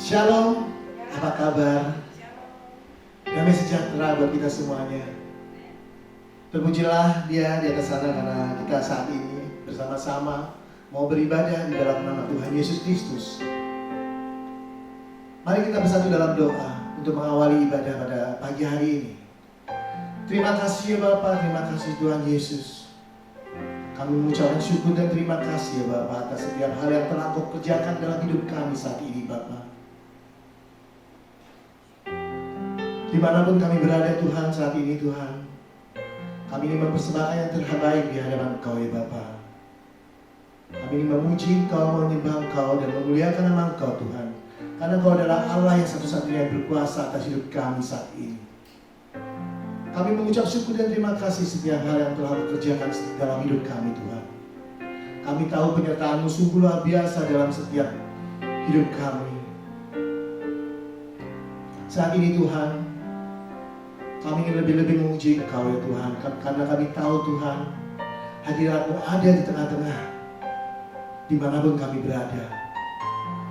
Shalom, apa kabar? Damai sejahtera buat kita semuanya. Terpujilah Dia di atas sana karena kita saat ini bersama-sama mau beribadah di dalam nama Tuhan Yesus Kristus. Mari kita bersatu dalam doa untuk mengawali ibadah pada pagi hari ini. Terima kasih ya Bapa, terima kasih Tuhan Yesus. Kami mengucapkan syukur dan terima kasih ya Bapa atas setiap hal yang telah Kau kerjakan dalam hidup kami saat ini Bapa. Dimanapun kami berada Tuhan saat ini Tuhan, kami ingin mempersembahkan yang terbaik di hadapan Engkau ya Bapa. Kami ingin memuji Engkau, menyembah Engkau dan memuliakan nama Engkau Tuhan, karena Engkau adalah Allah yang satu-satunya yang berkuasa atas hidup kami saat ini. Kami mengucap syukur dan terima kasih setiap hal yang telah Kau kerjakan dalam hidup kami Tuhan. Kami tahu penyertaan-Mu sungguh luar biasa dalam setiap hidup kami. Saat ini Tuhan, kami ingin lebih-lebih memuji Engkau ya Tuhan, karena kami tahu Tuhan, hadirat-Mu ada di tengah-tengah, dimanapun kami berada.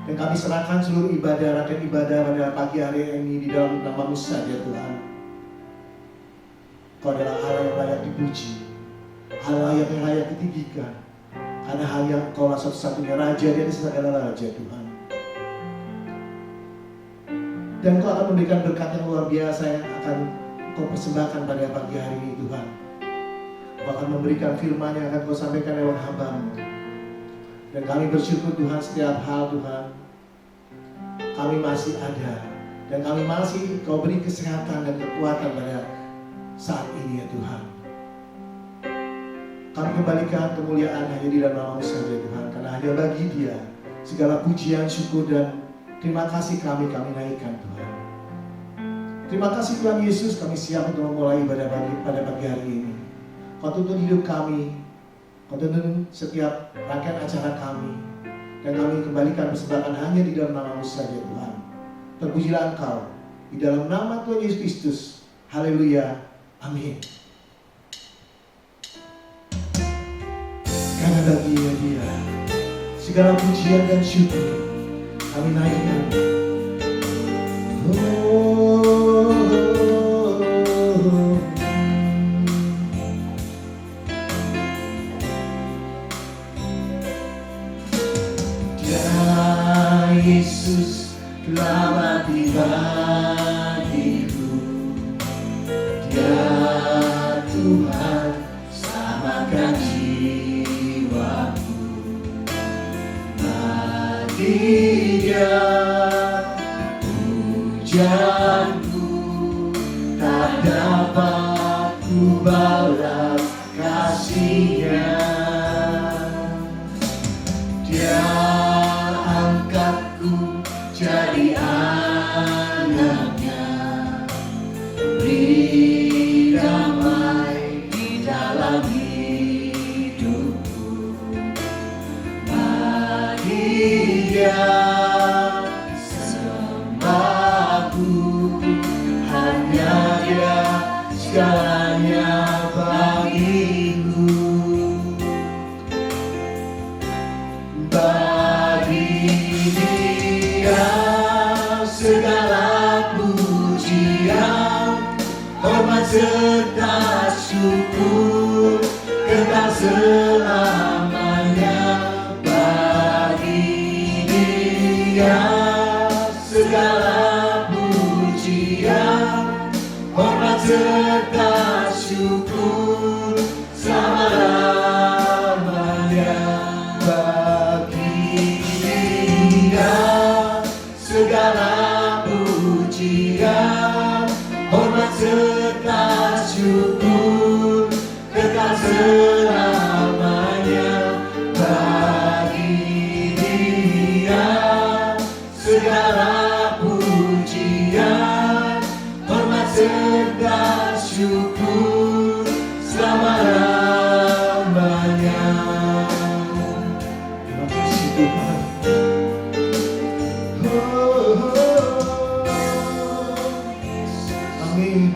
Dan kami serahkan seluruh ibadah, rangkaian ibadah pada pagi hari ini di dalam nama-Mu saja Tuhan. Kau adalah Allah yang layak dipuji, Allah yang layak ditinggikan, karena hanya Kau lah satu-satunya Raja di atas segala Raja Tuhan. Dan Kau akan memberikan berkat yang luar biasa yang akan Kau persembahkan pada pagi hari ini Tuhan. Kau akan memberikan firman yang akan Kau sampaikan lewat hamba-Mu. Dan kami bersyukur Tuhan setiap hal Tuhan, kami masih ada. Dan kami masih Kau beri kesehatan dan kekuatan pada saat ini ya Tuhan. Kami kembalikan kemuliaan hanya di dalam nama-Mu saja Tuhan, karena hanya bagi Dia segala pujian, syukur dan terima kasih kami naikkan Tuhan. Terima kasih Tuhan Yesus, kami siap untuk memulai ibadah pada pagi hari ini. Kau tuntun hidup kami, Kau tuntun setiap rangkaian acara kami, dan kami kembalikan persembahan hanya di dalam nama-Mu saja Tuhan. Terpujilah Engkau di dalam nama Tuhan Yesus Kristus. Haleluya, amin. Karena baginya Dia segala pujian dan syukur kami naikkan. Dia Yesus telah mati bagiku. Dia Tuhan selamatkan jiwaku. Bagi Dia pujianku tak dapat ku balas kasih-Nya. Dia angkatku jadi anak-Nya, beri damai di dalam hidupku. Bagi Dia sembahku, hanya Dia segalanya bagiku. Bagi Dia segala pujian, hormat serta syukur kekal selamanya. Bagi Dia segala pujian, hormat serta syukur selama-lamanya. Bagi Dia segala pujian, hormat serta syukur kekal selamanya. Bagi Dia segala pujian, hormat serta syukur selama-lamanya. Terima kasih Tuhan. Amin.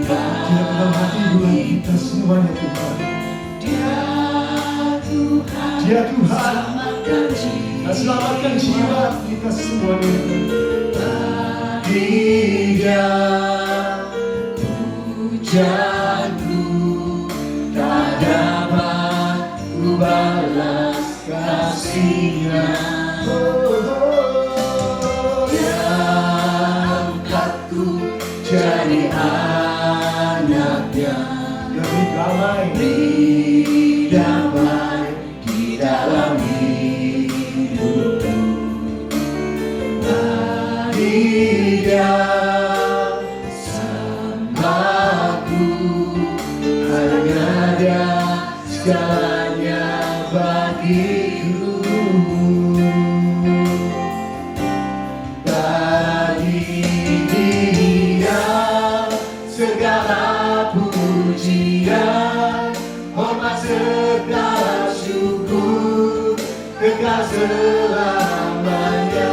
Dia dalam hati buat kita semuanya Tuhan. Dia Tuhan selamatkan jiwa. Dan selamatkan jiwa kita semuanya. Dia pujaanku tak dapat ku balas kasih-Nya. Angkatku jadi anaknya, beri damai di dalam hidupku. Dia samaku, hanya Dia segalanya bagiku. Bagi Dia segala pujian, hormat serta syukur kekal selamanya.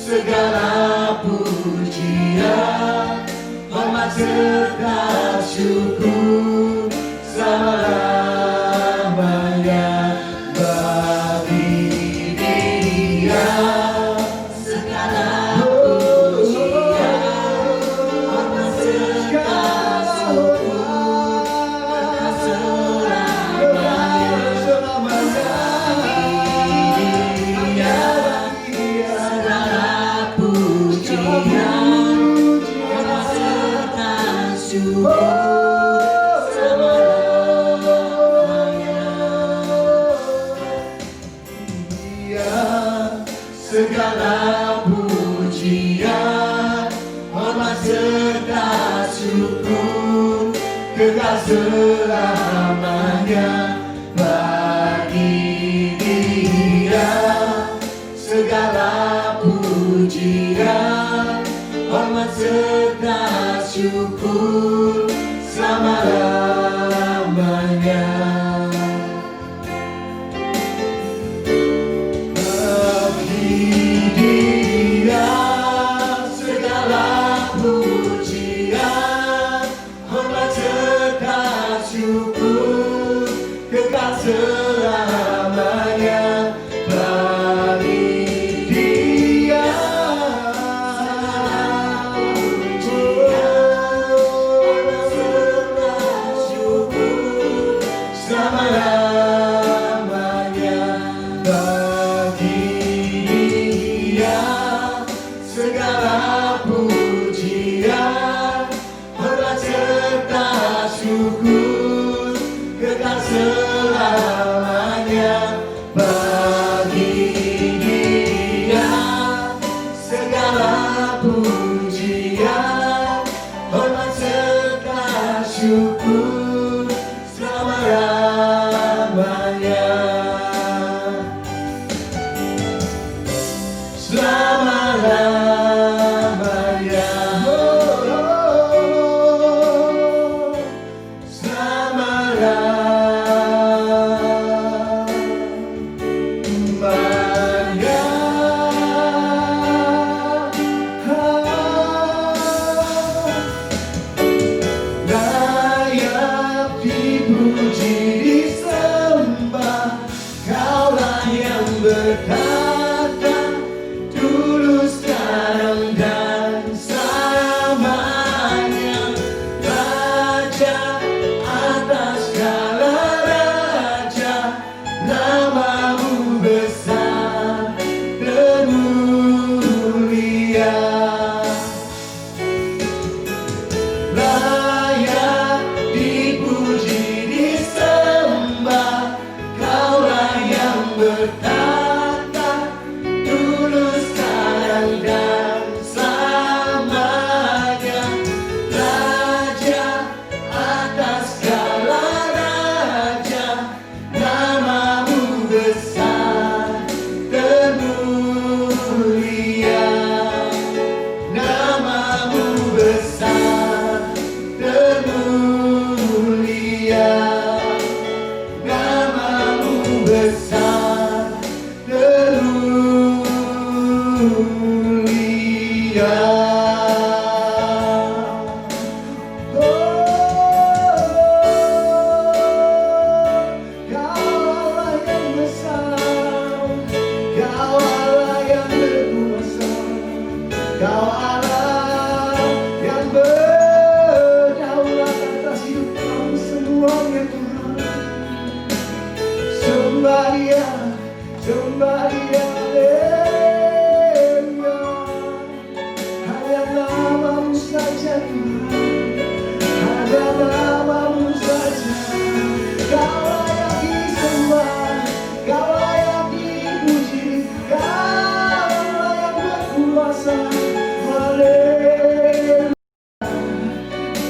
Segala pujian, hormat serta syukur selama-lamanya bagi Dia. Segala pujian, hormat serta syukur selamanya. Segala pujian, hormat serta syukur kekal selamanya bagi Dia. Segala pujian, hormat serta syukur selama-lamanya. Selamanya bagi Dia. Selama-lamanya bagi Dia. Segala pujian, hormat serta syukur kekal selamanya bagi Dia. Segala pujian, hormat serta syukur selama-lamanya. Selama-lamanya. Layak dipuji, disembah, Kaulah yang berkata dulu, sekarang dan selamanya. Raja atas segala raja, namamu besar dan mulia. Layak dipuji, disembah, Kaulah yang bertata dulu, sekarang dan selamanya. Raja atas segala raja, namamu besar dan mulia. Namamu besar dan mulia. Namamu besar dan mulia. Kau Allah yang berdaulat atas hidup kami semuanya Tuhan. Sembah Dia, haleluya. Hanya nama-Mu saja Tuhan, hanya nama-Mu saja. Kau layak disembah, Kau layak dipuji, Kau layak berkuasa. Haleluya,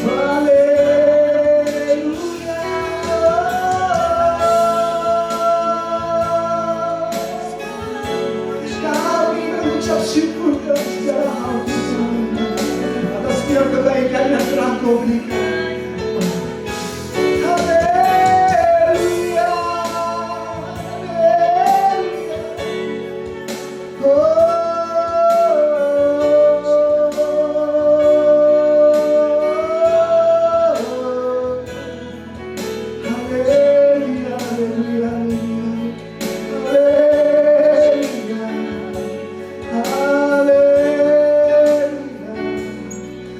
haleluya. Kami mengucap syukur dalam segala hal Tuhan, atas setiap kebaikan yang telah Kau berikan. Haleluya, haleluya. Haleluya, haleluya, haleluya. Haleluya.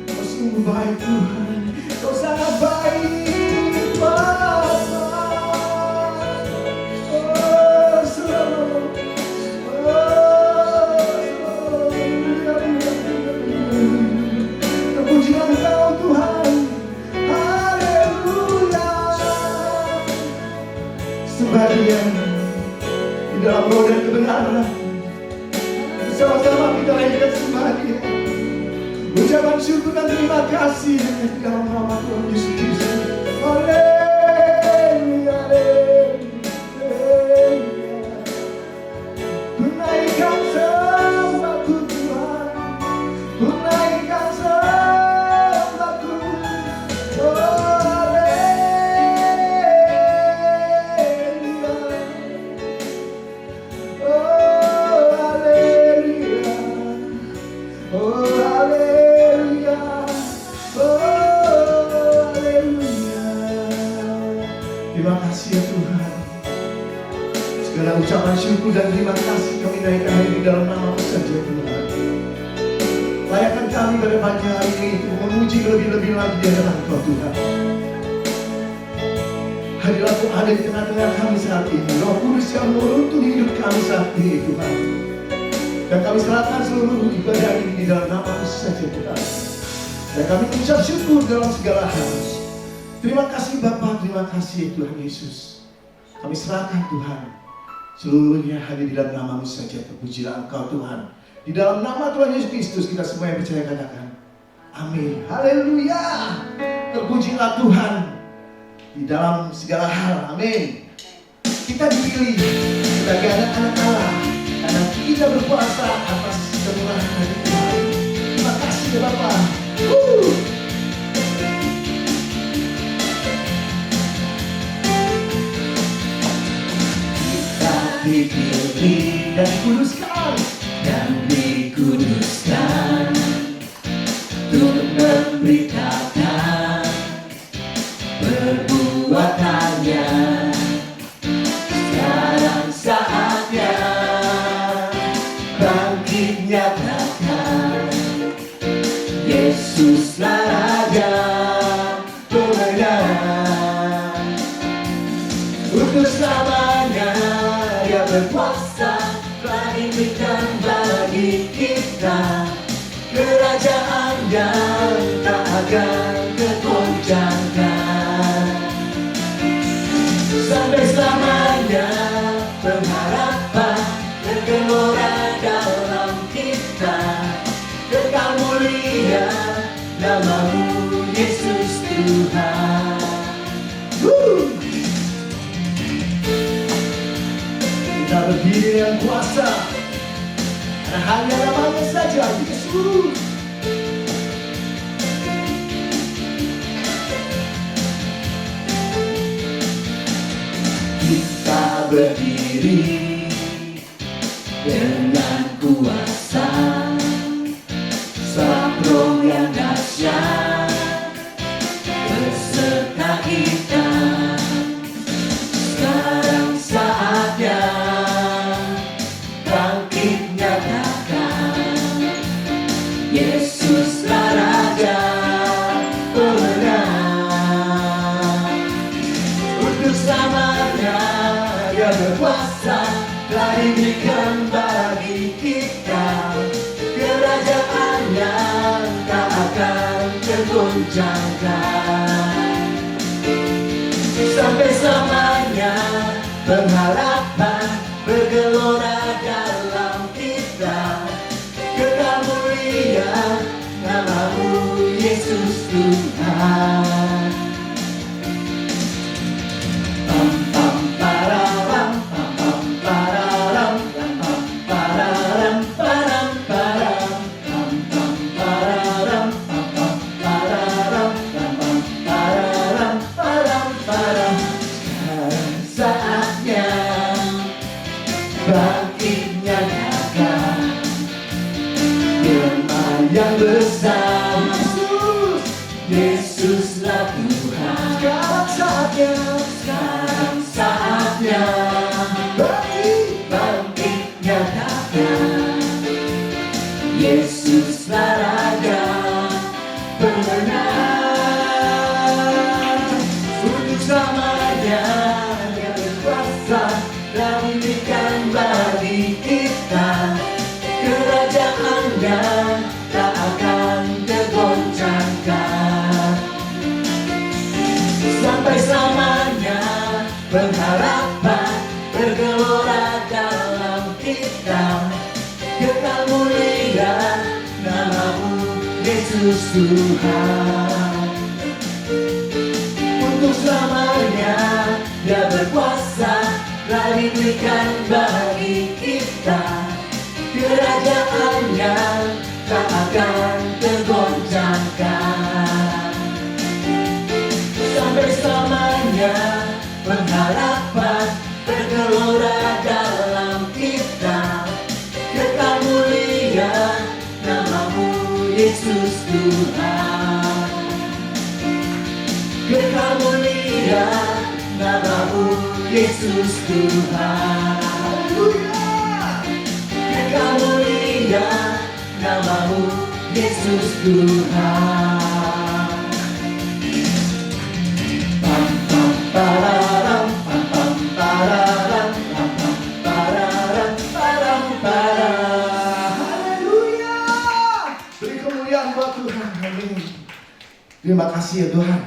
Kau sungguh baik Tuhan, Kau sangat baik Bapa. Oh, selalu. Terpujilah Engkau Tuhan. Haleluya. Sembah Dia di dalam roh dan kebenaran. Sama-sama kita naikkan sembah Dia. Ucapan syukur dan terima kasih di dalam nama Tuhan Yesus Kristus. Haleluya, haleluya. Ku naikkan sembahku Tuhan, ku naikkan sembahku. Oh, haleluya. Oh, haleluya. Oh, haleluya. Oh, haleluya. Terima kasih ya Tuhan. Segala ucapan syukur dan terima kasih kami naikkan hari di dalam nama-Mu saja Tuhan. Layakkan kami pada pagi hari ini untuk memuji lebih-lebih lagi di hadapan Kau Tuhan. Hadirat Kau ada di tengah-tengah kami saat ini. Roh Kudus yang menuntun hidup kami saat ini Tuhan. Dan kami serahkan seluruh ibadah ini di dalam nama-Mu saja Tuhan. Dan kami ucap syukur dalam segala hal. Terima kasih Bapa, terima kasih Tuhan Yesus. Kami serahkan Tuhan. Seluruhnya hadir di dalam nama-Mu saja. Terpujilah Engkau Tuhan. Di dalam nama Tuhan Yesus Kristus kita semua yang percaya katakan amin. Haleluya. Terpujilah Tuhan di dalam segala hal. Amin. Kita dipilih sebagai anak-anak Allah karena kita berpuasa atas kemurahan hati Tuhan. Terima kasih ya Bapak. Kita dipilih Dan dikuduskan untuk memberitakan perbuatannya. Sekarang saatnya bangkit nyatakan Yesuslah Raja kemenangan. Untuk selamanya Dia berkuasa, telah diberikan bagi kita kerajaan yang tak akan tergoncangkan. Sampai selamanya pengharapan tergelora dalam kita. Kekal mulia nama-Mu Yesus Tuhan. kita berdiri dengan kuasa karena hanya nama-Nya saja Yesus. Kita berdiri dengan kuasa, Roh yang dahsyat beserta kita. Sekarang saatnya bangkit nyatakan Yesuslah Raja pemenang. Untuk selamanya Dia berkuasa, telah diberikan bagi kita. Kerajaannya tak akan tergoncangkan. Sampai selamanya pengharapan bergelora dalam kita. Kekal mulia nama-Mu Yesus Tuhan. Pam pam pararam, pam pam pararam, pam pam pararam, param param, pam pam pararam, pam pam pararam, pam pam pararam, param param. Sekarang saatnya bangkit nyatakan firman yang besar. Yesuslah Tuhan. Sekarang saatnya bangkit nyatakan Yesuslah Raja pemenang. Untuk selamanya Dia berkuasa, telah diberikan bagi kita. Kerajaannya tak akan tergoncangkan. Sampai selamanya pengharapan bergelora dalam kita. Kekal mulia nama-Mu Yesus Tuhan. Untuk selamanya Dia berkuasa, telah diberikan bagi kita. Kerajaannya tak akan tergoncangkan. Sampai selamanya pengharapan bergelora dalam kita. Kekal mulia nama-Mu Yesus Tuhan. Kekal mulia nama-Mu Yesus Tuhan. Kekal mulia nama-Mu Yesus Tuhan. Pam pam pararam, pam pam pararam, pam pam pararam, param param. Haleluya. Beri kemuliaan buat Tuhan. Amin. Terima kasih ya Tuhan.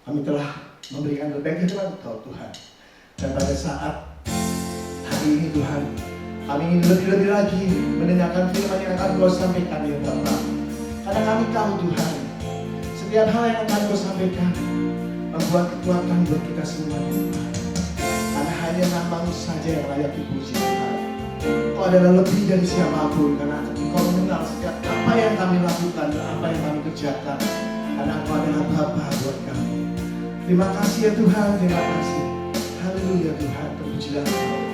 Kami telah memberikan terbaik kepada Engkau Tuhan. Dan pada saat hari ini Tuhan, kami ingin lebih-lebih lagi mendengarkan firman yang akan Kau sampaikan ya Bapa. Karena kami tahu Tuhan, setiap hal yang akan Kau sampaikan membuat kekuatan buat kita semua Tuhan. Karena hanya nama-Mu saja yang layak dipuji Tuhan. Kau adalah lebih dari siapapun, karena Engkau mengenal setiap apa yang kami lakukan dan apa yang kami kerjakan. Karena Engkau adalah Bapa buat kami. Terima kasih ya Tuhan, terima kasih. Haleluya Tuhan, terpujilah Engkau.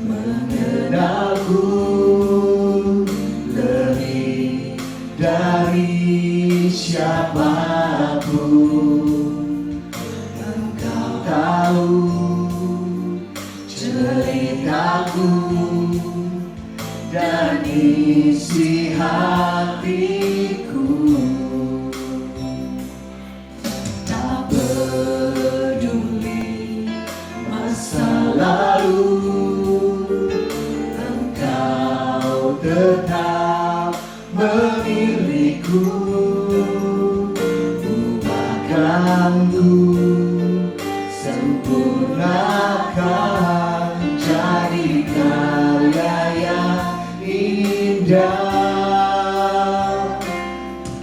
Mengenalku lebih dari siapapun. Engkau tahu ceritaku dan isi hatiku. Tak peduli masa lalu, tetap memilihku. Ubahkanku, sempurnakan, jadi karya yang indah.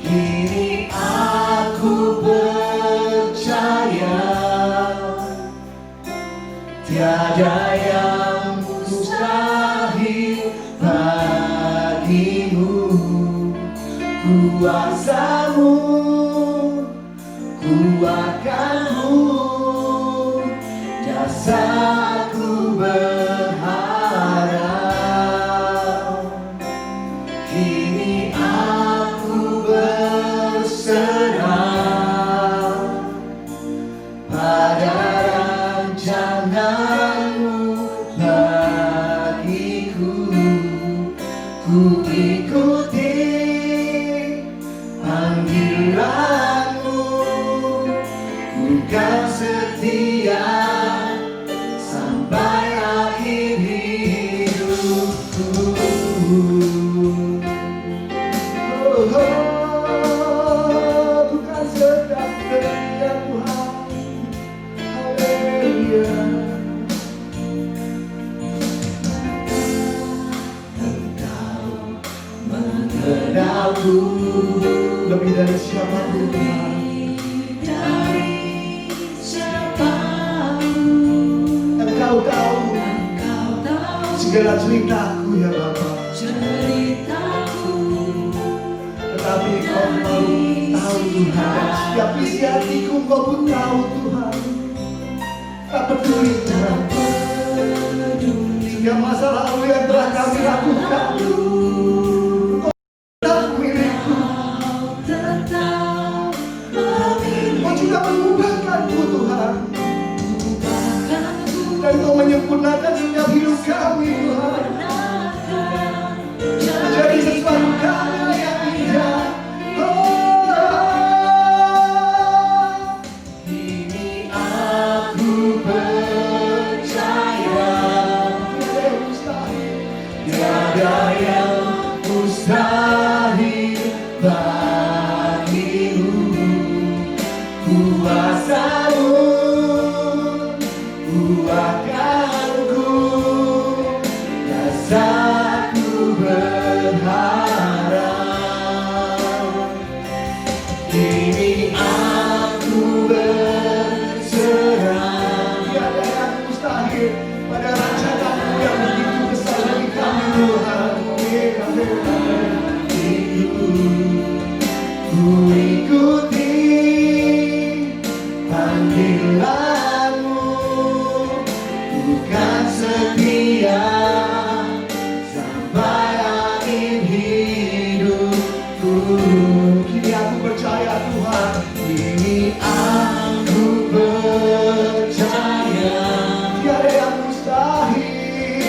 Kini aku percaya tiada yang mustahil bagimu. Kuasa-Mu kuatkanmu, dasarku berharap. Kini aku bersandar panggilanmu, ku kan setia sampai akhir hidupku. Oh, ku kan tetap setia Tuhan. Haleluya. Mengenalku Lebih dari siapapun Tuhan. dari siapapun, Engkau tahu Engkau tahu segala ceritaku ya Bapa. ceritaku. Tetapi Engkau tahu Tuhan. Setiap isi hatiku Engkau pun tahu Tuhan. Tak peduli Tuhan. Setiap masa lalu yang telah kami lakukan, Engkau tetap milikku. Tetap Engkau juga mengubahkanku Tuhan. memilihkanku, Dan Engkau menyempurnakan setiap hidup kami Tuhan. Menjadi sesuatu karya yang indah. Kini aku percaya tiada yang mustahil bagimu. Kuasamu kuatkanku, rasaku berharap. Kini aku berserah, Tiada yang mustahil pada rencanamu yang begitu besar bagi kami Tuhan. Amin, amin, amin. ku ikuti panggilanmu, bukan setia sampai akhir hidupku. Kini aku percaya Tuhan. Kini aku percaya Tiada yang mustahil.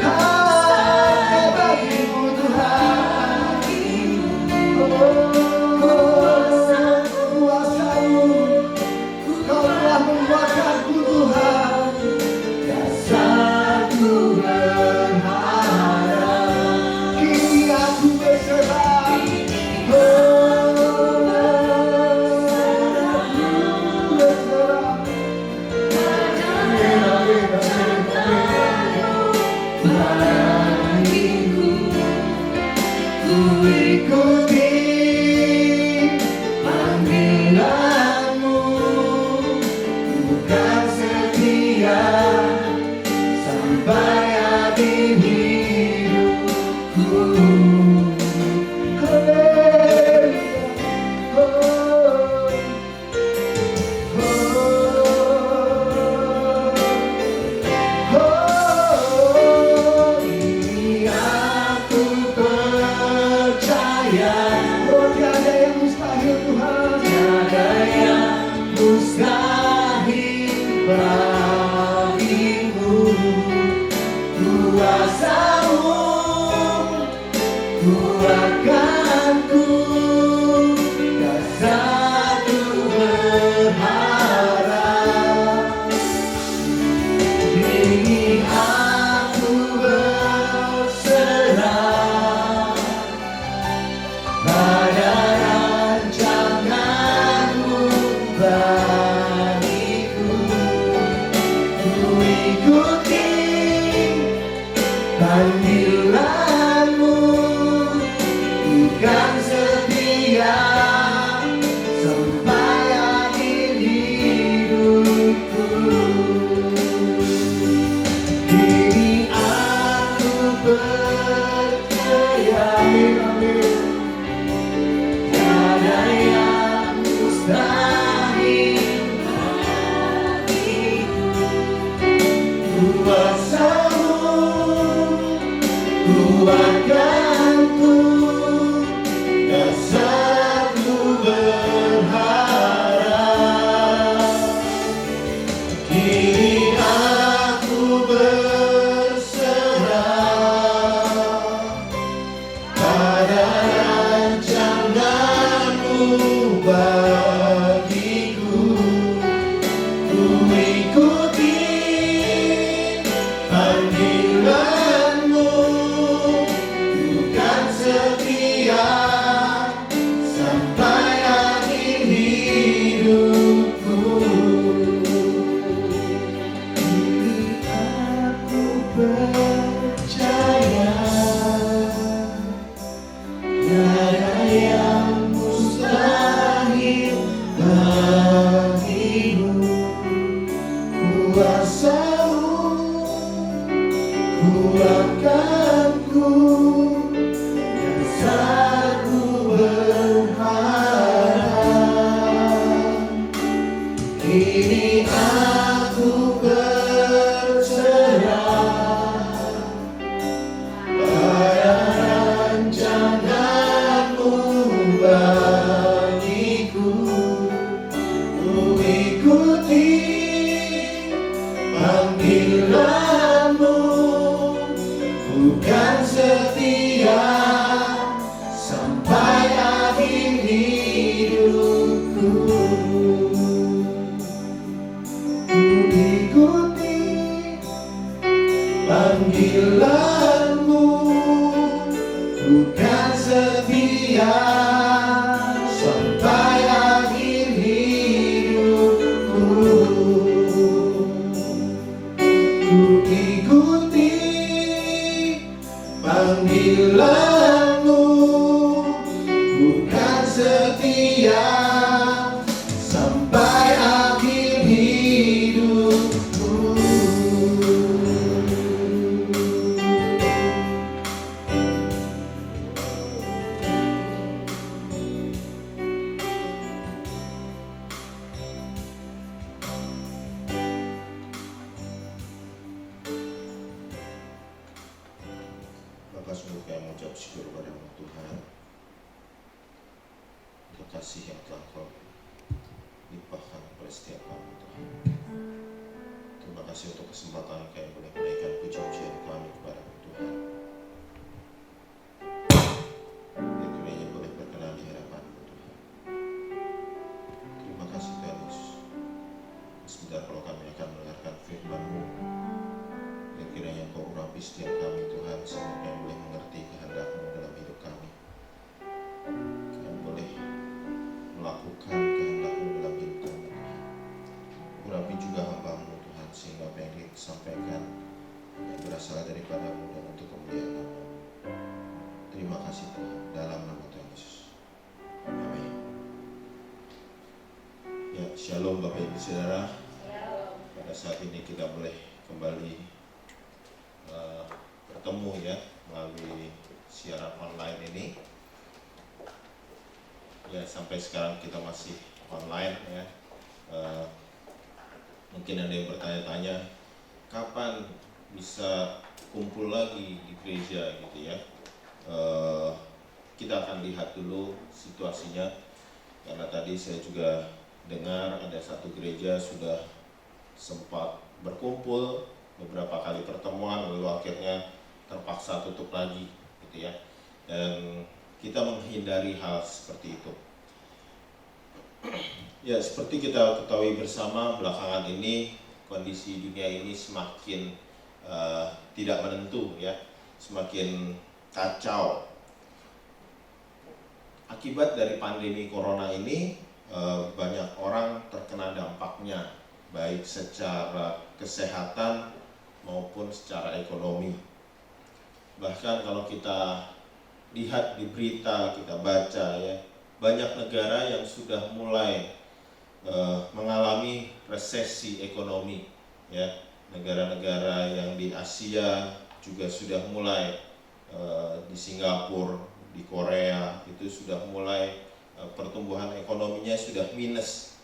Hanya bagimu Tuhan. Oh, bagiku. Ku ikuti panggilanmu, bukan setia sampai akhir hidupku. Kini aku percaya tiada yang mustahil bagimu. Kuasa-Mu kuatkanku, dan saat ku berharap. Kini aku berserah pada rancangan-Mu bagiku. Ku ikuti panggilan-Mu, bukan setia sampai akhir hidupku. Ku ikuti panggilan-Mu, bukan setia sampai akhir hidupku. Ku ikuti panggilan-Mu, bukan setia sampai akhir hidupku. Bapak, sungguh kami mengucap syukur kepada-Mu Tuhan untuk kasih yang telah Kau limpahkan kepada setiap kami Tuhan. Terima kasih untuk kesempatan kami boleh menaikkan puji-pujian kami kepada-Mu Tuhan. Biar kiranya boleh berkenan di hadapan-Mu Tuhan. Terima kasih Tuhan Yesus. Sebentar kalau kami akan mendengarkan firman-Mu, dan kiranya Kau urapi setiap kami Tuhan, sehingga kami boleh mengerti kehendak-Mu dalam hidup kami. Kami boleh melakukan kehendak-Mu dalam hidup kami Tuhan. Urapi juga hamba-Mu Tuhan, sehingga apa yang disampaikan yang berasal daripada-Mu dan untuk kemuliaan nama-Mu. Terima kasih Tuhan, dalam nama Tuhan Yesus. Amin. Ya, shalom Bapak Ibu Saudara. Pada saat ini kita boleh kembali bertemu ya melalui siaran online ini. Ya, sampai sekarang kita masih online ya. Mungkin ada yang bertanya-tanya kapan bisa kumpul lagi di gereja gitu ya. Kita akan lihat dulu situasinya, karena tadi saya juga dengar ada satu gereja sudah sempat berkumpul beberapa kali pertemuan, lalu akhirnya terpaksa tutup lagi gitu ya. Dan kita menghindari hal seperti itu. Ya, seperti kita ketahui bersama, belakangan ini kondisi dunia ini semakin tidak menentu ya, semakin kacau. Akibat dari pandemi corona ini banyak orang terkena dampaknya, baik secara kesehatan maupun secara ekonomi. Bahkan kalau kita lihat di berita, kita baca ya, banyak negara yang sudah mulai mengalami resesi ekonomi ya. Negara-negara yang di Asia juga sudah mulai, di Singapura, di Korea itu sudah mulai pertumbuhan ekonominya sudah minus.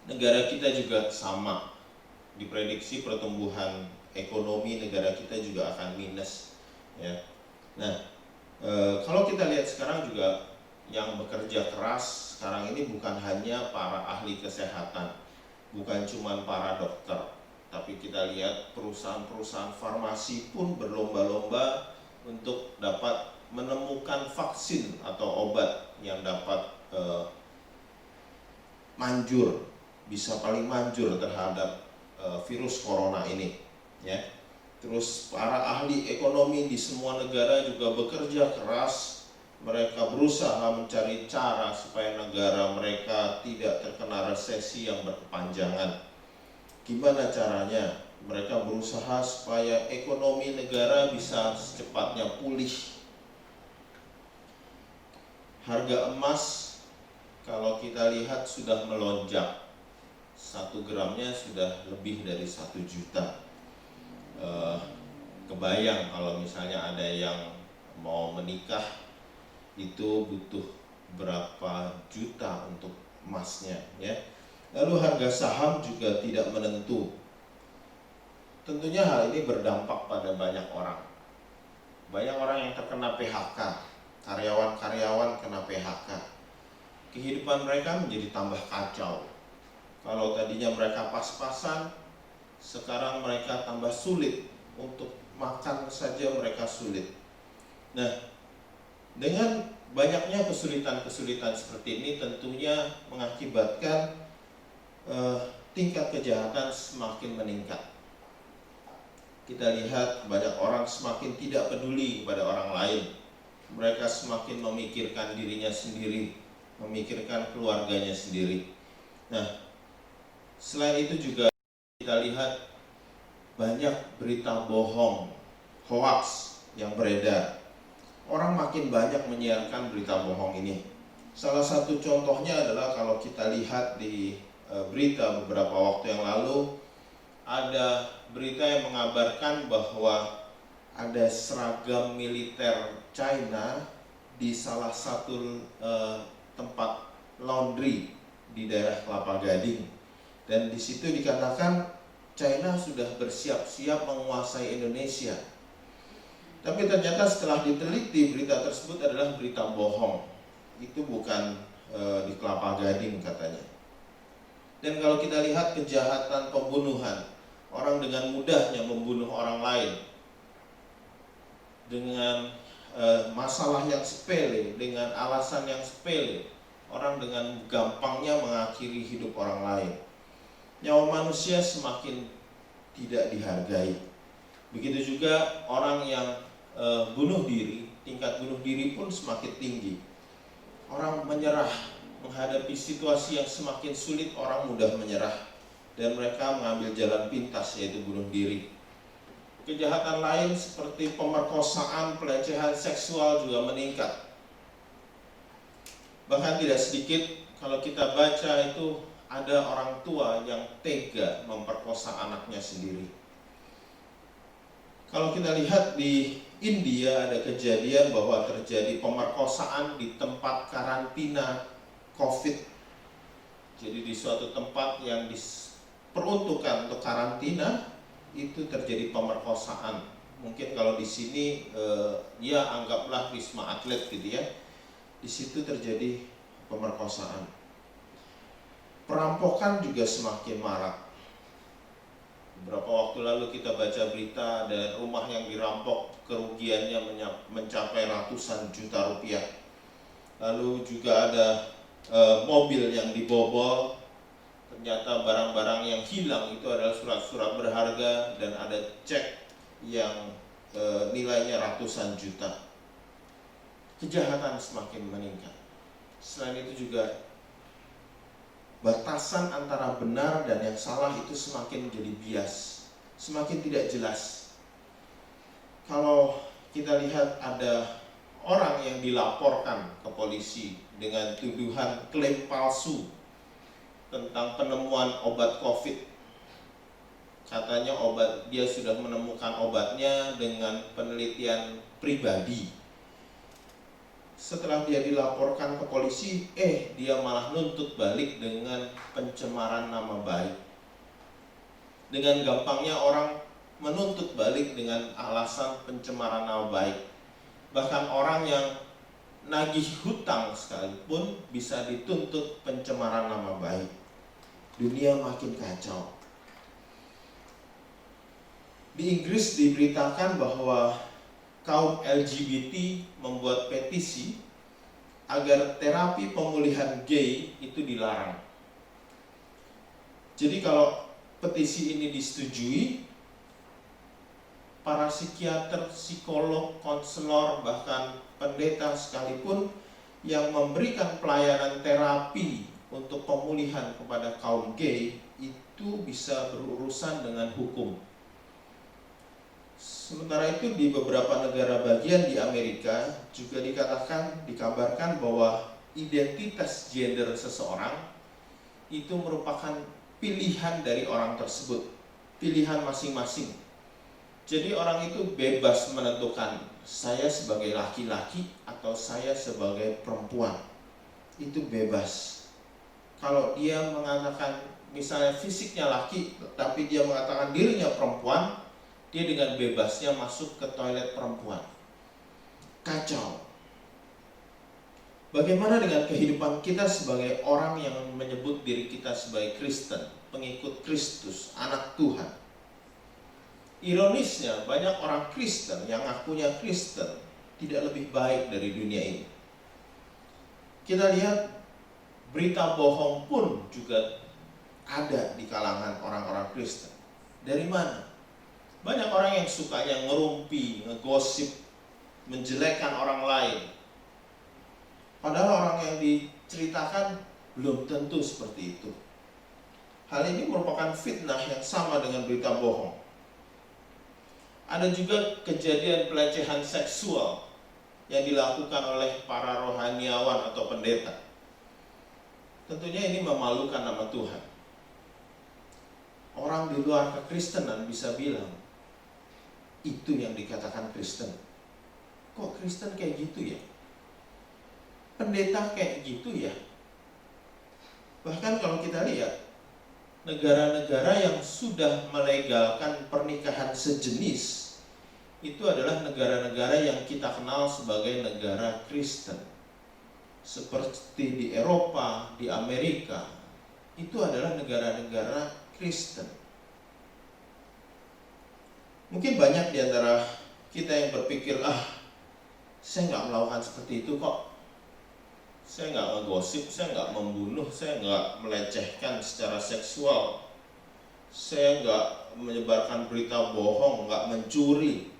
Negara kita juga sama, diprediksi pertumbuhan ekonomi negara kita juga akan minus ya. Nah, kalau kita lihat sekarang juga yang bekerja keras sekarang ini bukan hanya para ahli kesehatan, bukan cuma para dokter, tapi kita lihat perusahaan-perusahaan farmasi pun berlomba-lomba untuk dapat menemukan vaksin atau obat yang dapat bisa paling manjur terhadap virus corona ini, ya. Terus para ahli ekonomi di semua negara juga bekerja keras. Mereka berusaha mencari cara supaya negara mereka tidak terkena resesi yang berkepanjangan. Gimana caranya? Mereka berusaha supaya ekonomi negara bisa secepatnya pulih. Harga emas kalau kita lihat sudah melonjak, 1 gramnya sudah lebih dari 1 juta. Kebayang kalau misalnya ada yang mau menikah itu butuh berapa juta untuk emasnya, ya. Lalu harga saham juga tidak menentu. Tentunya hal ini berdampak pada banyak orang. Banyak orang yang terkena PHK, karyawan-karyawan kena PHK. Kehidupan mereka menjadi tambah kacau. Kalau tadinya mereka pas-pasan, sekarang mereka tambah sulit. Untuk makan saja mereka sulit. Nah, dengan banyaknya kesulitan-kesulitan seperti ini tentunya mengakibatkan tingkat kejahatan semakin meningkat. Kita lihat banyak orang semakin tidak peduli kepada orang lain. Mereka semakin memikirkan dirinya sendiri, memikirkan keluarganya sendiri. Nah, selain itu juga kita lihat banyak berita bohong, hoax yang beredar. Orang makin banyak menyiarkan berita bohong ini. Salah satu contohnya adalah kalau kita lihat di berita beberapa waktu yang lalu, ada berita yang mengabarkan bahwa ada seragam militer China di salah satu tempat laundry di daerah Kelapa Gading, dan di situ dikatakan China sudah bersiap-siap menguasai Indonesia. Tapi ternyata setelah diteliti berita tersebut adalah berita bohong. Itu bukan di Kelapa Gading katanya. Dan kalau kita lihat kejahatan pembunuhan, orang dengan mudahnya membunuh orang lain dengan masalah yang sepele, dengan alasan yang sepele, orang dengan gampangnya mengakhiri hidup orang lain. Nyawa manusia semakin tidak dihargai. Begitu juga orang yang bunuh diri, tingkat bunuh diri pun semakin tinggi. Orang menyerah menghadapi situasi yang semakin sulit, orang mudah menyerah dan mereka mengambil jalan pintas, yaitu bunuh diri. Kejahatan lain seperti pemerkosaan, pelecehan seksual juga meningkat. Bahkan tidak sedikit kalau kita baca itu ada orang tua yang tega memperkosa anaknya sendiri. Kalau kita lihat di India ada kejadian bahwa terjadi pemerkosaan di tempat karantina COVID. Jadi di suatu tempat yang diperuntukkan untuk karantina itu terjadi pemerkosaan. Mungkin kalau di sini ya anggaplah Wisma Atlet gitu ya. Di situ terjadi pemerkosaan. Perampokan juga semakin marak. Beberapa waktu lalu kita baca berita ada rumah yang dirampok, kerugiannya mencapai ratusan juta rupiah. Lalu juga ada mobil yang dibobol. Ternyata barang-barang yang hilang itu adalah surat-surat berharga dan ada cek yang nilainya ratusan juta. Kejahatan semakin meningkat. Selain itu juga batasan antara benar dan yang salah itu semakin menjadi bias, semakin tidak jelas. Kalau kita lihat ada orang yang dilaporkan ke polisi dengan tuduhan klaim palsu tentang penemuan obat COVID. Katanya dia sudah menemukan obatnya dengan penelitian pribadi. Setelah dia dilaporkan ke polisi, dia malah nuntut balik dengan pencemaran nama baik. Dengan gampangnya orang menuntut balik dengan alasan pencemaran nama baik. Bahkan orang yang nagih hutang sekalipun bisa dituntut pencemaran nama baik. Dunia makin kacau. Di Inggris diberitakan bahwa kaum LGBT membuat petisi agar terapi pemulihan gay itu dilarang. Jadi kalau petisi ini disetujui, para psikiater, psikolog, konselor, bahkan pendeta sekalipun yang memberikan pelayanan terapi untuk pemulihan kepada kaum gay itu bisa berurusan dengan hukum. Sementara itu di beberapa negara bagian di Amerika juga dikabarkan bahwa identitas gender seseorang itu merupakan pilihan dari orang tersebut, pilihan masing-masing. Jadi orang itu bebas menentukan saya sebagai laki-laki atau saya sebagai perempuan. Itu bebas. Kalau dia mengatakan misalnya fisiknya laki tapi dia mengatakan dirinya perempuan, dia dengan bebasnya masuk ke toilet perempuan. Kacau. Bagaimana dengan kehidupan kita sebagai orang yang menyebut diri kita sebagai Kristen, pengikut Kristus, anak Tuhan? Ironisnya, banyak orang Kristen yang ngakunya Kristen tidak lebih baik dari dunia ini. Kita lihat berita bohong pun juga ada di kalangan orang-orang Kristen. Dari mana? Banyak orang yang sukanya ngerumpi, ngegosip, menjelekkan orang lain. Padahal orang yang diceritakan belum tentu seperti itu. Hal ini merupakan fitnah yang sama dengan berita bohong. Ada juga kejadian pelecehan seksual yang dilakukan oleh para rohaniawan atau pendeta. Tentunya ini memalukan nama Tuhan. Orang di luar kekristenan bisa bilang, itu yang dikatakan Kristen. Kok Kristen kayak gitu ya? Pendeta kayak gitu ya? Bahkan kalau kita lihat, negara-negara yang sudah melegalkan pernikahan sejenis itu adalah negara-negara yang kita kenal sebagai negara Kristen. Seperti di Eropa, di Amerika, itu adalah negara-negara Kristen. Mungkin banyak di antara kita yang berpikir, saya nggak melakukan seperti itu kok. Saya nggak ngegosip, saya nggak membunuh, saya nggak melecehkan secara seksual, saya nggak menyebarkan berita bohong, nggak mencuri.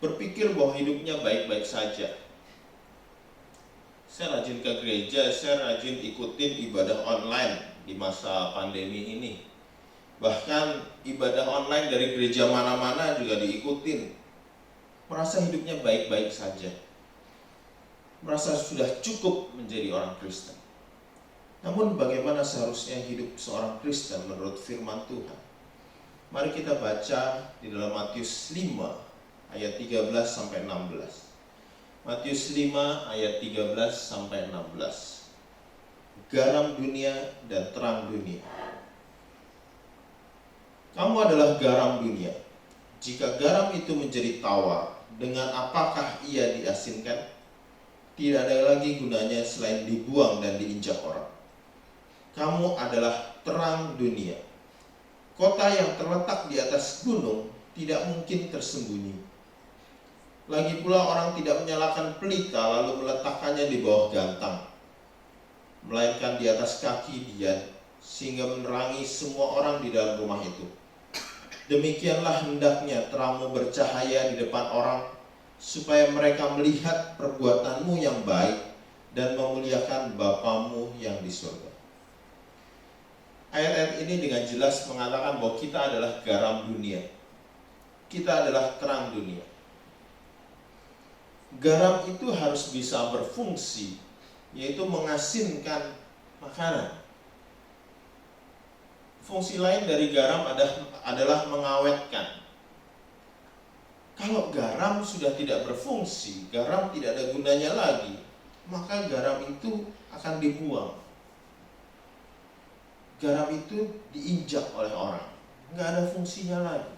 Berpikir bahwa hidupnya baik-baik saja. Saya rajin ke gereja, saya rajin ikutin ibadah online di masa pandemi ini. Bahkan ibadah online dari gereja mana-mana juga diikutin. Merasa hidupnya baik-baik saja, merasa sudah cukup menjadi orang Kristen. Namun bagaimana seharusnya hidup seorang Kristen menurut firman Tuhan? Mari kita baca di dalam Matius 5 ayat 13 sampai 16. Matius 5 ayat 13 sampai 16. Garam dunia dan terang dunia. Kamu adalah garam dunia. Jika garam itu menjadi tawar, dengan apakah ia diasinkan? Tidak ada lagi gunanya selain dibuang dan diinjak orang. Kamu adalah terang dunia. Kota yang terletak di atas gunung tidak mungkin tersembunyi. Lagi pula orang tidak menyalakan pelita lalu meletakkannya di bawah gantang, melainkan di atas kaki dian, sehingga menerangi semua orang di dalam rumah itu. Demikianlah hendaknya terangmu bercahaya di depan orang, supaya mereka melihat perbuatanmu yang baik dan memuliakan Bapamu yang di surga. Ayat-ayat ini dengan jelas mengatakan bahwa kita adalah garam dunia. Kita adalah terang dunia. Garam itu harus bisa berfungsi, yaitu mengasinkan makanan. Fungsi lain dari garam adalah mengawetkan. Kalau garam sudah tidak berfungsi, garam tidak ada gunanya lagi, maka garam itu akan dibuang. Garam itu diinjak oleh orang, nggak ada fungsinya lagi.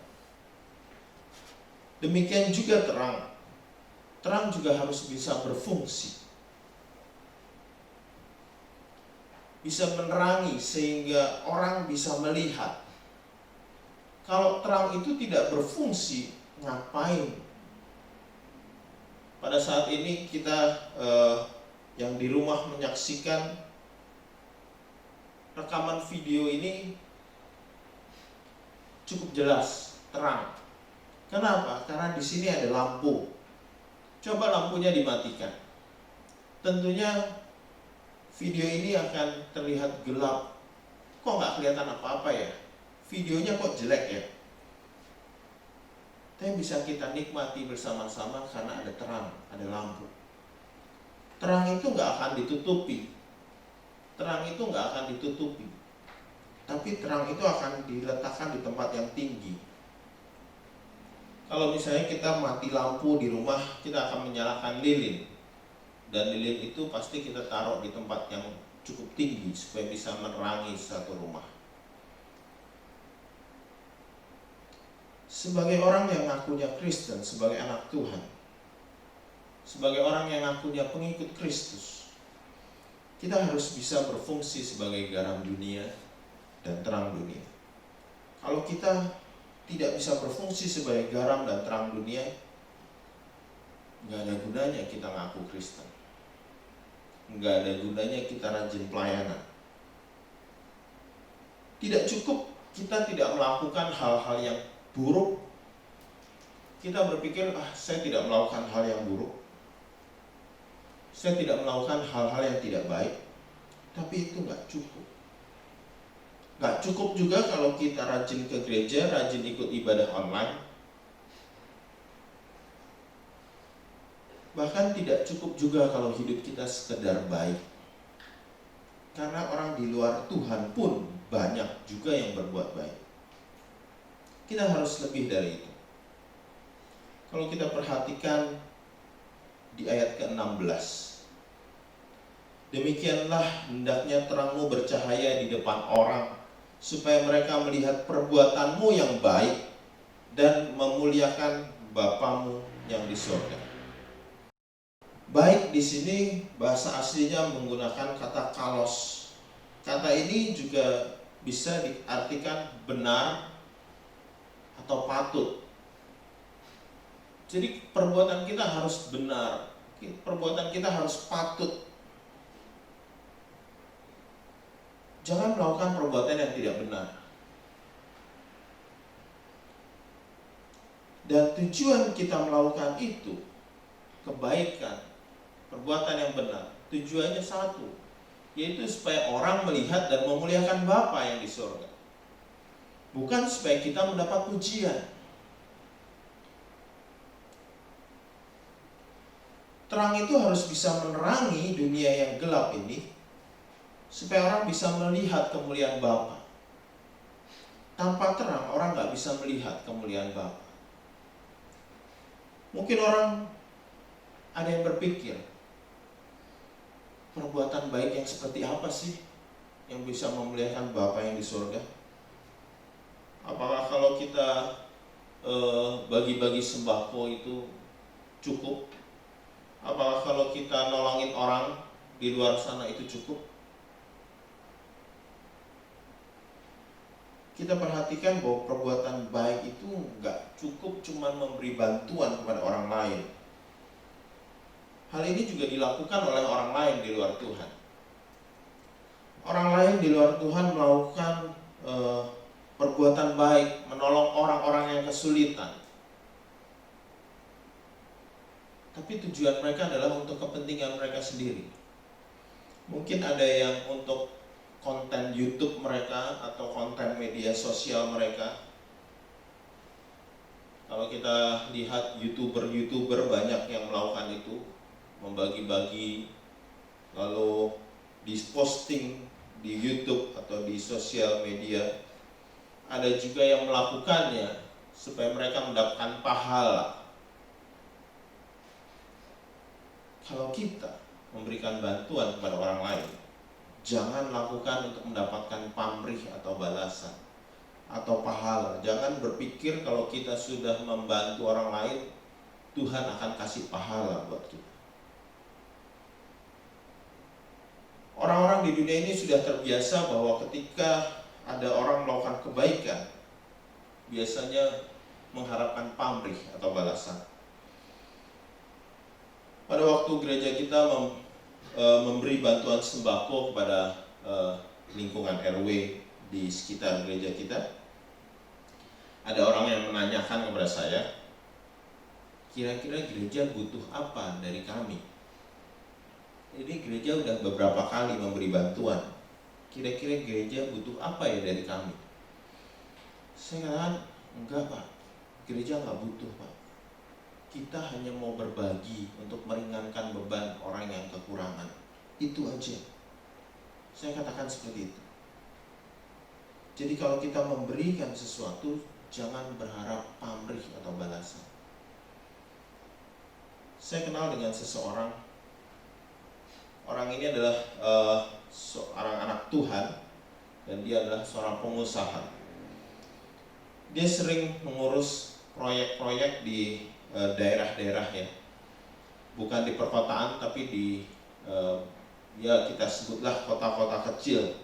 Demikian juga terang. Terang juga harus bisa berfungsi, bisa menerangi sehingga orang bisa melihat. Kalau terang itu tidak berfungsi, ngapain? Pada saat ini kita yang di rumah menyaksikan rekaman video ini cukup jelas, terang. Kenapa? Karena di sini ada lampu. Coba lampunya dimatikan. Tentunya video ini akan terlihat gelap. Kok nggak kelihatan apa-apa ya? Videonya kok jelek ya? Tapi bisa kita nikmati bersama-sama karena ada terang, ada lampu. Terang itu nggak akan ditutupi. Terang itu nggak akan ditutupi. Tapi terang itu akan diletakkan di tempat yang tinggi. Kalau misalnya kita mati lampu di rumah, kita akan menyalakan lilin. Dan lilin itu pasti kita taruh di tempat yang cukup tinggi supaya bisa menerangi satu rumah. Sebagai orang yang ngakunya Kristen, sebagai anak Tuhan, sebagai orang yang ngakunya pengikut Kristus, kita harus bisa berfungsi sebagai garam dunia dan terang dunia. Kalau kita tidak bisa berfungsi sebagai garam dan terang dunia, nggak ada gunanya kita ngaku Kristen. Nggak ada gunanya kita rajin pelayanan. Tidak cukup kita tidak melakukan hal-hal yang buruk. Kita berpikir, saya tidak melakukan hal yang buruk. Saya tidak melakukan hal-hal yang tidak baik. Tapi itu nggak cukup. Nggak cukup juga kalau kita rajin ke gereja, rajin ikut ibadah online. Bahkan tidak cukup juga kalau hidup kita sekedar baik. Karena orang di luar Tuhan pun banyak juga yang berbuat baik. Kita harus lebih dari itu. Kalau kita perhatikan di ayat ke-16, demikianlah hendaknya terangmu bercahaya di depan orang, supaya mereka melihat perbuatanmu yang baik dan memuliakan Bapamu yang di surga. Baik di sini bahasa aslinya menggunakan kata kalos. Kata ini juga bisa diartikan benar atau patut. Jadi perbuatan kita harus benar, perbuatan kita harus patut. Jangan melakukan perbuatan yang tidak benar. Dan tujuan kita melakukan itu, kebaikan, perbuatan yang benar, tujuannya satu, yaitu supaya orang melihat dan memuliakan Bapa yang di surga. Bukan supaya kita mendapat pujian. Terang itu harus bisa menerangi dunia yang gelap ini, supaya orang bisa melihat kemuliaan Bapa. Tanpa terang, orang nggak bisa melihat kemuliaan Bapa. Mungkin orang ada yang berpikir, perbuatan baik yang seperti apa sih yang bisa memuliakan Bapa yang di surga? Apakah kalau kita bagi-bagi sembako itu cukup? Apakah kalau kita nolongin orang di luar sana itu cukup? Kita perhatikan bahwa perbuatan baik itu nggak cukup cuma memberi bantuan kepada orang lain. Hal ini juga dilakukan oleh orang lain di luar Tuhan. Orang lain di luar Tuhan melakukan perbuatan baik, menolong orang-orang yang kesulitan. Tapi tujuan mereka adalah untuk kepentingan mereka sendiri. Mungkin ada yang untuk konten YouTube mereka atau konten media sosial mereka. Kalau kita lihat YouTuber banyak yang melakukan itu, membagi-bagi lalu diposting di YouTube atau di sosial media. Ada juga yang melakukannya supaya mereka mendapatkan pahala. Kalau kita memberikan bantuan kepada orang lain, jangan lakukan untuk mendapatkan pamrih atau balasan atau pahala. Jangan berpikir kalau kita sudah membantu orang lain, Tuhan akan kasih pahala buat kita. Orang-orang di dunia ini sudah terbiasa bahwa ketika ada orang melakukan kebaikan, biasanya mengharapkan pamrih atau balasan. Pada waktu gereja kita memberi bantuan sembako kepada lingkungan RW di sekitar gereja kita, ada orang yang menanyakan kepada saya, kira-kira gereja butuh apa dari kami? Jadi gereja udah beberapa kali memberi bantuan, kira-kira gereja butuh apa ya dari kami? Saya katakan, enggak Pak, gereja nggak butuh Pak. Kita hanya mau berbagi untuk meringankan beban orang yang kekurangan. Itu aja. Saya katakan seperti itu. Jadi kalau kita memberikan sesuatu, jangan berharap pamrih atau balasan. Saya kenal dengan seseorang. Orang ini adalah seorang anak Tuhan, dan dia adalah seorang pengusaha. Dia sering mengurus proyek-proyek di daerah-daerah ya, bukan di perkotaan tapi di ya kita sebutlah kota-kota kecil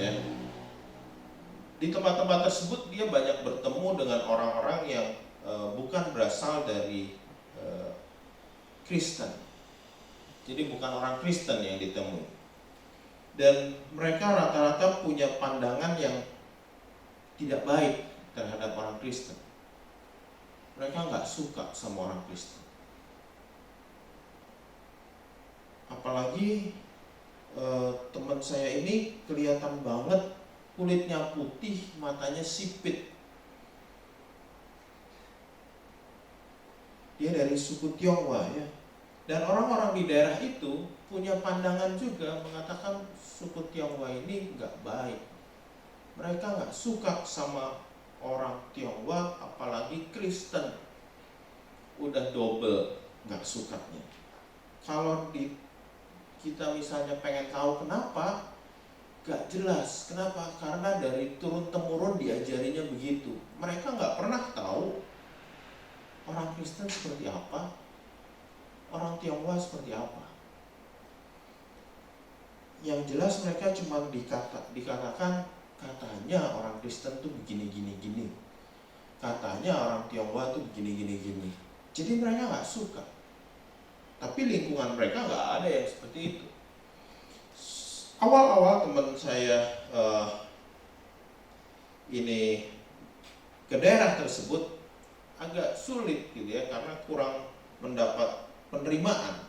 ya. Di tempat-tempat tersebut dia banyak bertemu dengan orang-orang yang bukan berasal dari Kristen. Jadi bukan orang Kristen yang ditemui. Dan mereka rata-rata punya pandangan yang tidak baik terhadap orang Kristen. Mereka nggak suka sama orang Kristen. Apalagi teman saya ini kelihatan banget kulitnya putih, matanya sipit. Dia dari suku Tionghoa ya. Dan orang-orang di daerah itu punya pandangan juga, mengatakan suku Tionghoa ini nggak baik. Mereka nggak suka sama orang Tionghoa, apalagi Kristen. Udah double nggak sukanya. Kalau kita misalnya pengen tahu kenapa, gak jelas. Kenapa? Karena dari turun-temurun diajarinya begitu. Mereka nggak pernah tahu orang Kristen seperti apa, orang Tionghoa seperti apa. Yang jelas mereka cuma dikatakan katanya orang Kristen tuh begini. Katanya orang Tionghoa tuh begini. Jadi mereka nggak suka. Tapi lingkungan mereka nggak ada yang seperti itu. Awal-awal teman saya ini ke daerah tersebut agak sulit gitu ya, karena kurang mendapat penerimaan.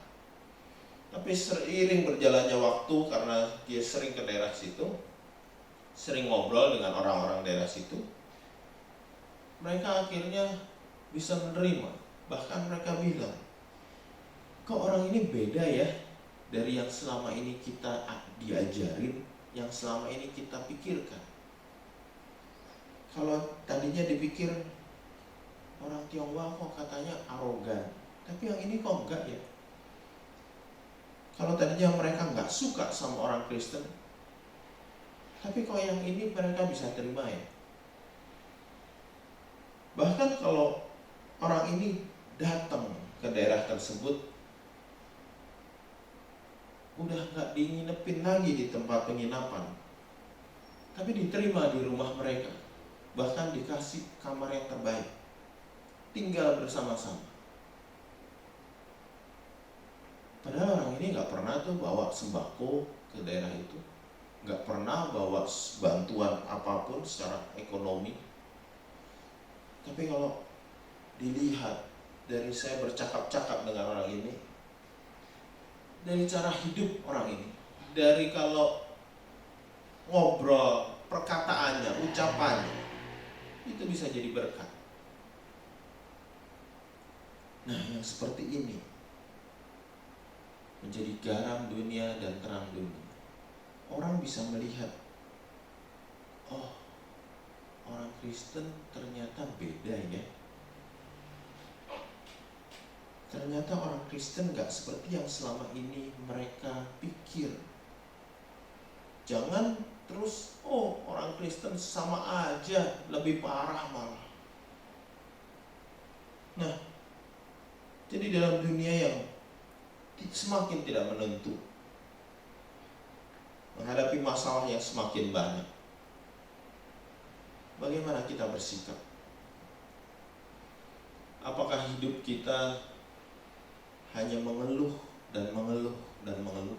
Tapi seiring berjalannya waktu, karena dia sering ke daerah situ, sering ngobrol dengan orang-orang daerah situ, mereka akhirnya bisa menerima. Bahkan mereka bilang, kok orang ini beda ya dari yang selama ini kita diajarin, yang selama ini kita pikirkan. Kalau tadinya dipikir orang Tionghoa kok katanya arogan, tapi yang ini kok enggak ya. Kalau tadinya mereka nggak suka sama orang Kristen, tapi kok yang ini mereka bisa terima ya. Bahkan kalau orang ini datang ke daerah tersebut, udah nggak diinepin lagi di tempat penginapan, tapi diterima di rumah mereka, bahkan dikasih kamar yang terbaik, tinggal bersama-sama. Padahal orang ini nggak pernah tuh bawa sembako ke daerah itu, nggak pernah bawa bantuan apapun secara ekonomi. Tapi kalau dilihat dari saya bercakap-cakap dengan orang ini, dari cara hidup orang ini, dari kalau ngobrol, perkataannya, ucapannya, itu bisa jadi berkat. Nah, yang seperti ini menjadi garam dunia dan terang dunia. Orang bisa melihat, oh, orang Kristen ternyata beda ya. Ternyata orang Kristen gak seperti yang selama ini mereka pikir. Jangan terus, oh orang Kristen sama aja, lebih parah malah. Nah, jadi dalam dunia yang semakin tidak menentu, menghadapi masalah yang semakin banyak, bagaimana kita bersikap? Apakah hidup kita hanya mengeluh dan mengeluh dan mengeluh?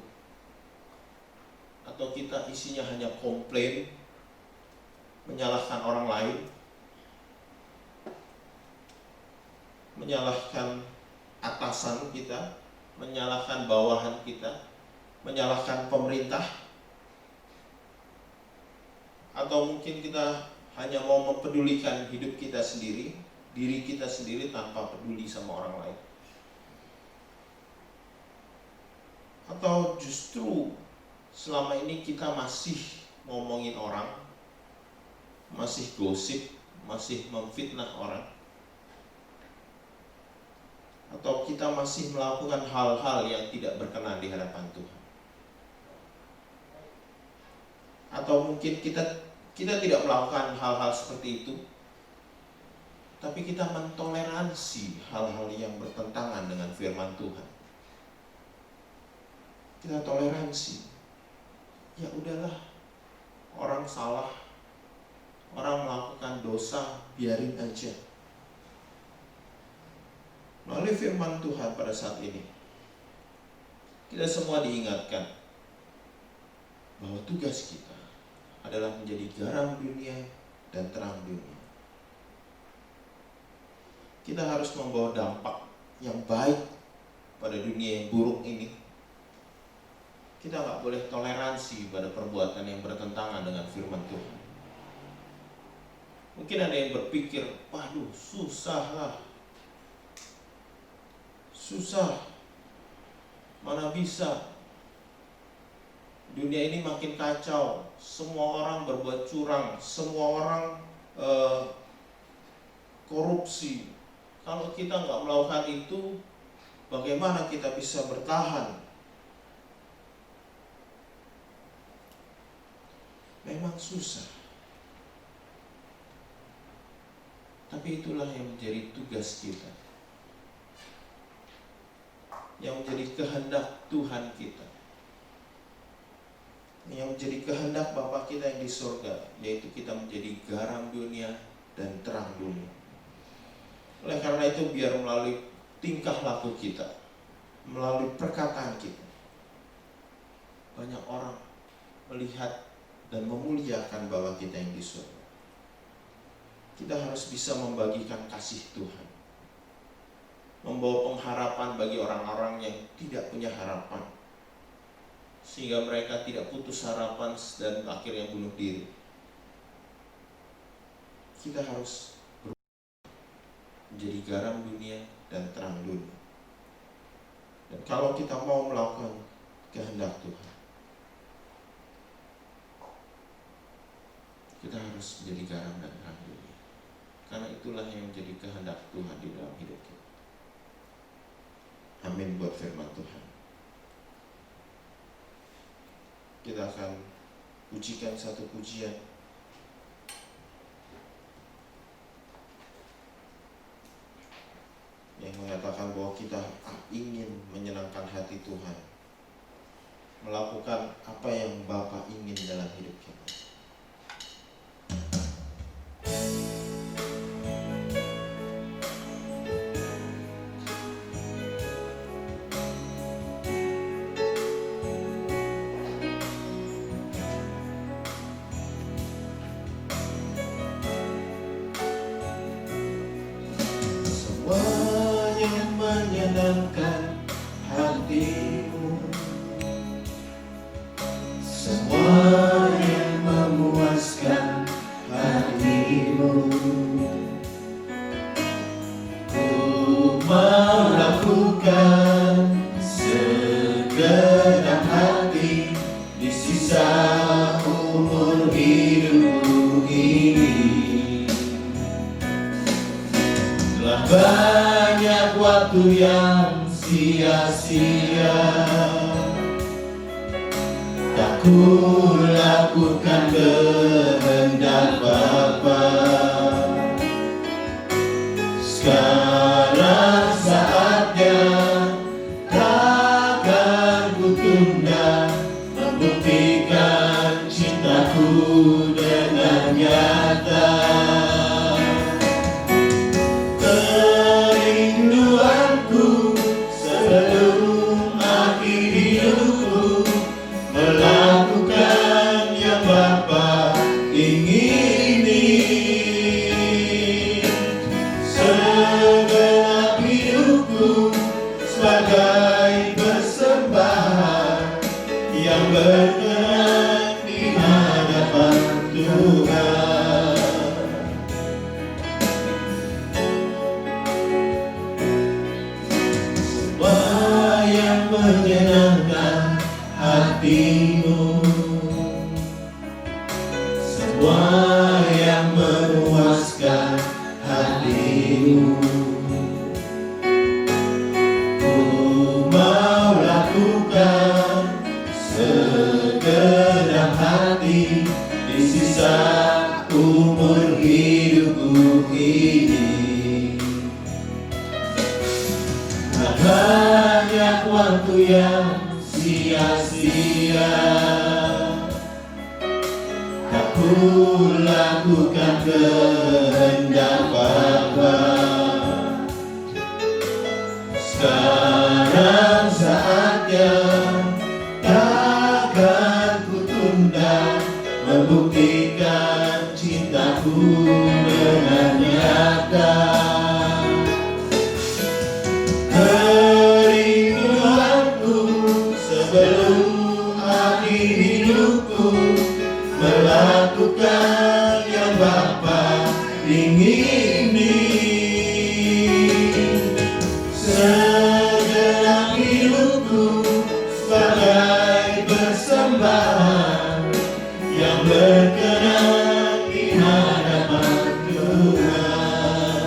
Atau kita isinya hanya komplain, menyalahkan orang lain, menyalahkan atasan kita, menyalahkan bawahan kita, menyalahkan pemerintah? Atau mungkin kita hanya mau mempedulikan hidup kita sendiri, diri kita sendiri tanpa peduli sama orang lain? Atau justru selama ini kita masih ngomongin orang, masih gosip, masih memfitnah orang? Atau kita masih melakukan hal-hal yang tidak berkenan di hadapan Tuhan? Atau mungkin kita tidak melakukan hal-hal seperti itu, tapi kita mentoleransi hal-hal yang bertentangan dengan firman Tuhan. Kita toleransi. Ya udahlah, orang salah, orang melakukan dosa, biarin aja. Melalui firman Tuhan pada saat ini, kita semua diingatkan bahwa tugas kita adalah menjadi garam dunia dan terang dunia. Kita harus membawa dampak yang baik pada dunia yang buruk ini. Kita nggak boleh toleransi pada perbuatan yang bertentangan dengan firman Tuhan. Mungkin ada yang berpikir, waduh susah lah, susah, mana bisa. Dunia ini makin kacau, semua orang berbuat curang, semua orang korupsi. Kalau kita nggak melakukan itu, bagaimana kita bisa bertahan? Memang susah. Tapi itulah yang menjadi tugas kita, yang menjadi kehendak Tuhan kita, yang menjadi kehendak Bapa kita yang di surga, yaitu kita menjadi garam dunia dan terang dunia. Oleh karena itu, biar melalui tingkah laku kita, melalui perkataan kita, banyak orang melihat dan memuliakan Bapa kita yang di surga. Kita harus bisa membagikan kasih Tuhan, membawa pengharapan bagi orang-orang yang tidak punya harapan, sehingga mereka tidak putus harapan dan akhirnya bunuh diri. Kita harus menjadi garam dunia dan terang dunia. Dan kalau kita mau melakukan kehendak Tuhan, kita harus menjadi garam dan terang dunia, karena itulah yang menjadi kehendak Tuhan di dalam hidup kita. Amin buat firman Tuhan. Kita akan pujikan satu pujian yang mengatakan bahwa kita ingin menyenangkan hati Tuhan, melakukan apa yang Bapa ingin dalam hidup kita. Menyenangkan hatimu, semua yang memuaskan hatimu, ku mau lakukan segenap hati di sisa umur hidupku ini. Telah banyak waktu yang sia-sia tak kulakukan kehendak Bapa. Sekarang saatnya, takkan ku tunda membuktikan cintaku dengan nyata. hatimu, semua yang memuaskan hatimu. Ku mau lakukan segenap hati di sisa umur hidupku ini. Banyak waktu yang sia-sia, tak ku lakukan kehendak Bapa. Sekarang saatnya, takkan ku tunda membuktikan cintaku dengan nyata. Kerinduanku sebelum akhir hidupku, melakukan yang Bapa ingini. Segenap hidupku sebagai persembahan yang berkenan di hadapan Tuhan.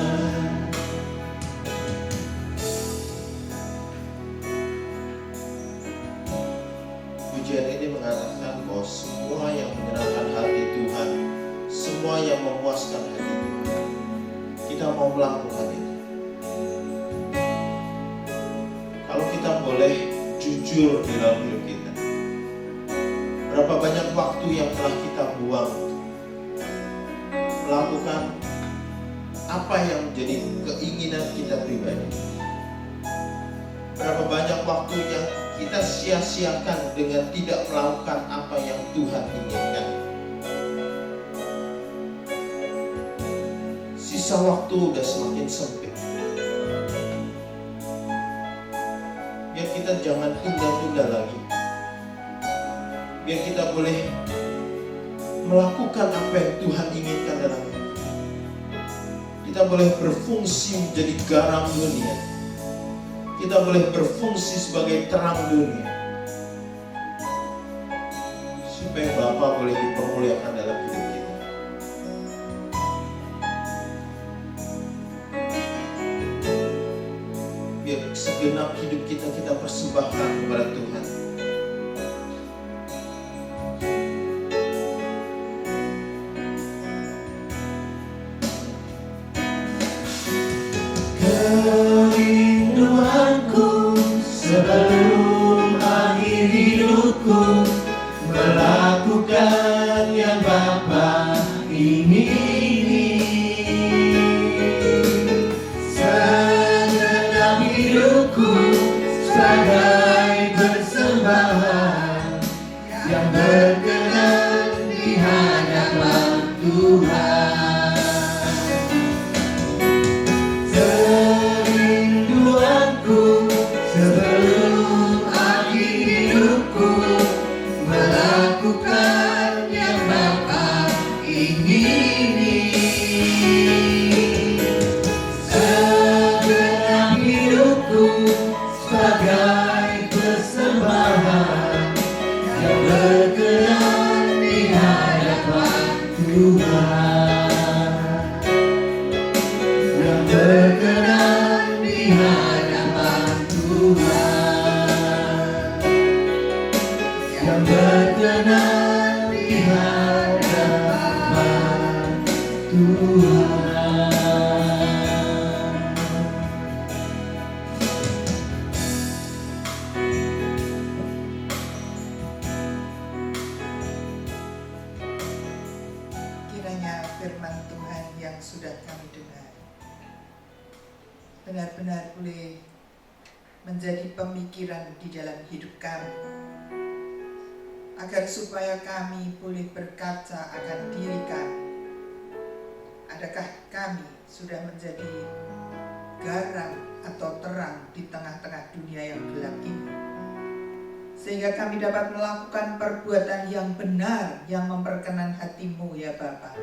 Pujian ini mengatakan bahwa semua yang menyenangkan hati Tuhan, semua yang memuaskan hati Tuhan, kita mau melakukan itu. Kalau kita boleh jujur di dalam hidup kita, berapa banyak waktu yang telah kita buang melakukan apa yang menjadi keinginan kita pribadi. Berapa banyak waktu yang kita sia-siakan dengan tidak melakukan apa yang Tuhan inginkan. Sisa waktu udah semakin sempit. Biar kita jangan tunda-tunda lagi. Biar kita boleh melakukan apa yang Tuhan inginkan dalam hidup. Kita boleh berfungsi menjadi garam dunia. Kita boleh berfungsi sebagai terang dunia. Supaya Bapa boleh dipermuliakan dalam hidup kita. Biar segenap hidup kita persembahkan kepada Tuhan. Kerinduanku sebelum akhir hidupku, melakukan yang Bapa ingini. Segenap hidupku sebagai persembahan yang berkenan di hadapan Tuhan. Sebelum akhir hidupku, melakukan yang Bapa ingini. Segenap hidupku sebagai persembahan yang berkenan di hadapan Tuhan. Yang berkenan di hadapan Tuhan, yang berkenan di hadapan Tuhan. Kiranya firman Tuhan yang sudah kami dengar benar-benar boleh menjadi pemikiran di dalam hidup kami, agar supaya kami boleh berkaca akan diri kami. Adakah kami sudah menjadi garam atau terang di tengah-tengah dunia yang gelap ini, sehingga kami dapat melakukan perbuatan yang benar, yang memperkenan hati-Mu ya Bapa,